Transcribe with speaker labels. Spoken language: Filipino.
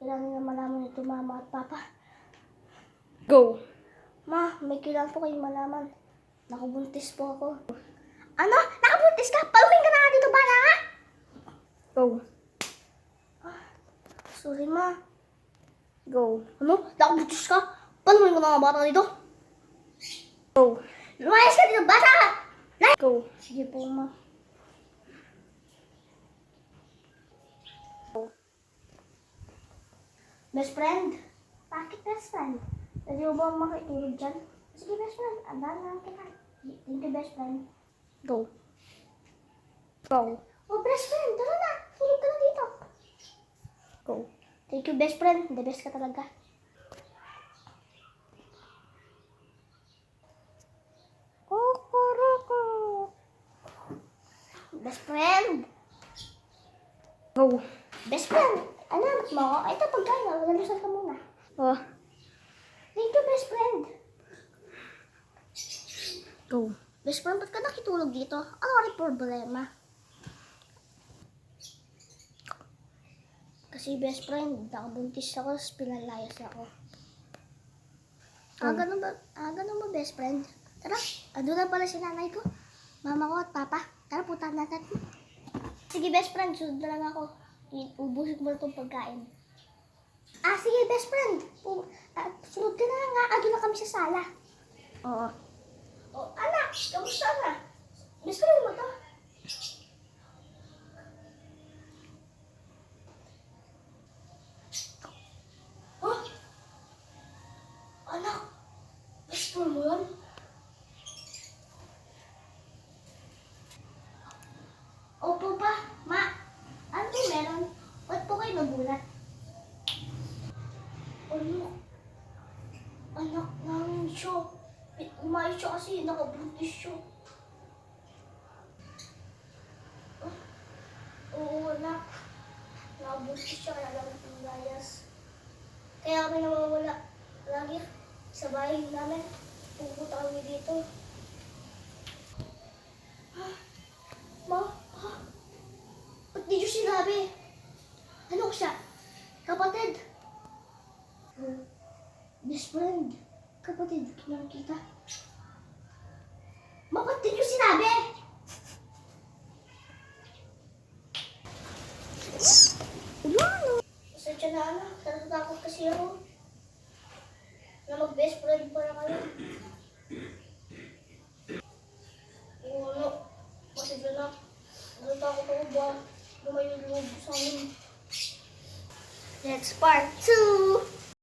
Speaker 1: Kailangan na malaman ito mama at papa.
Speaker 2: Go.
Speaker 1: Ma, may kailangan po kayong malaman. Nakabuntis po ako. Ano? Nakabuntis ka? Paluin ka na nga dito, bata ka?
Speaker 2: Go.
Speaker 1: Sorry, ma.
Speaker 2: Go.
Speaker 1: Ano? Nakabuntis ka? Paluin ko na nga bata dito.
Speaker 2: Go.
Speaker 1: Lumayas ka dito, bata ka!
Speaker 2: Go.
Speaker 1: Sige po, ma. Best friend? Bakit best friend? Pwede mo ba makitulog dyan? Sige, best friend. Andahan lang kita. Thank you, best friend.
Speaker 2: Go. Go.
Speaker 1: Oh, best friend, tara na. Tulog ka na dito.
Speaker 2: Go.
Speaker 1: Thank you, best friend. The best ka talaga.
Speaker 2: Kukuroko.
Speaker 1: Best friend.
Speaker 2: Go.
Speaker 1: Best friend. Alam mo, ito pagkain. Lalusan ka muna.
Speaker 2: Oh.
Speaker 1: Thank you, best friend.
Speaker 2: Go.
Speaker 1: Best friend, ba't ka nakitulog dito? Ano rin problema? Kasi best friend, nakabuntis ako, pinalayas ako. Ganun ba best friend? Tara, ando na pala si nanay ko, mama ko at papa. Tara, puntahan natin. Sige best friend, sunod na lang ako. Ubusin mo na itong pagkain. Sige best friend. Sunod ka na lang nga, ando na kami sa sala.
Speaker 2: Oo.
Speaker 1: Oh, anak, kamusta na? Best friend mo to? Huh? Anak, best friend mo yun? Opo pa, ma. Ano po meron? Ba't po kayo nagulat? Anak namin siya. Umayos siya kasi nakabuntis siya. Oo, anak. Nakabuntis siya kaya lang pinalayas. Kaya kami nawawala lagi sa bahay namin. Pupunta kami dito. Ma, ba't di nyo sinabi? Ano ko siya? Kapatid? Best friend. Kapatid, kailangan kita. Ma, ba't di nyo sinabi? Pasensya na anak, natatakot kasi ako. Na mag-best friend para kayo. Oo, ano? Pasensya na. Natatakot ako ba? Lumayo-lumayo sa amin. Next part 2!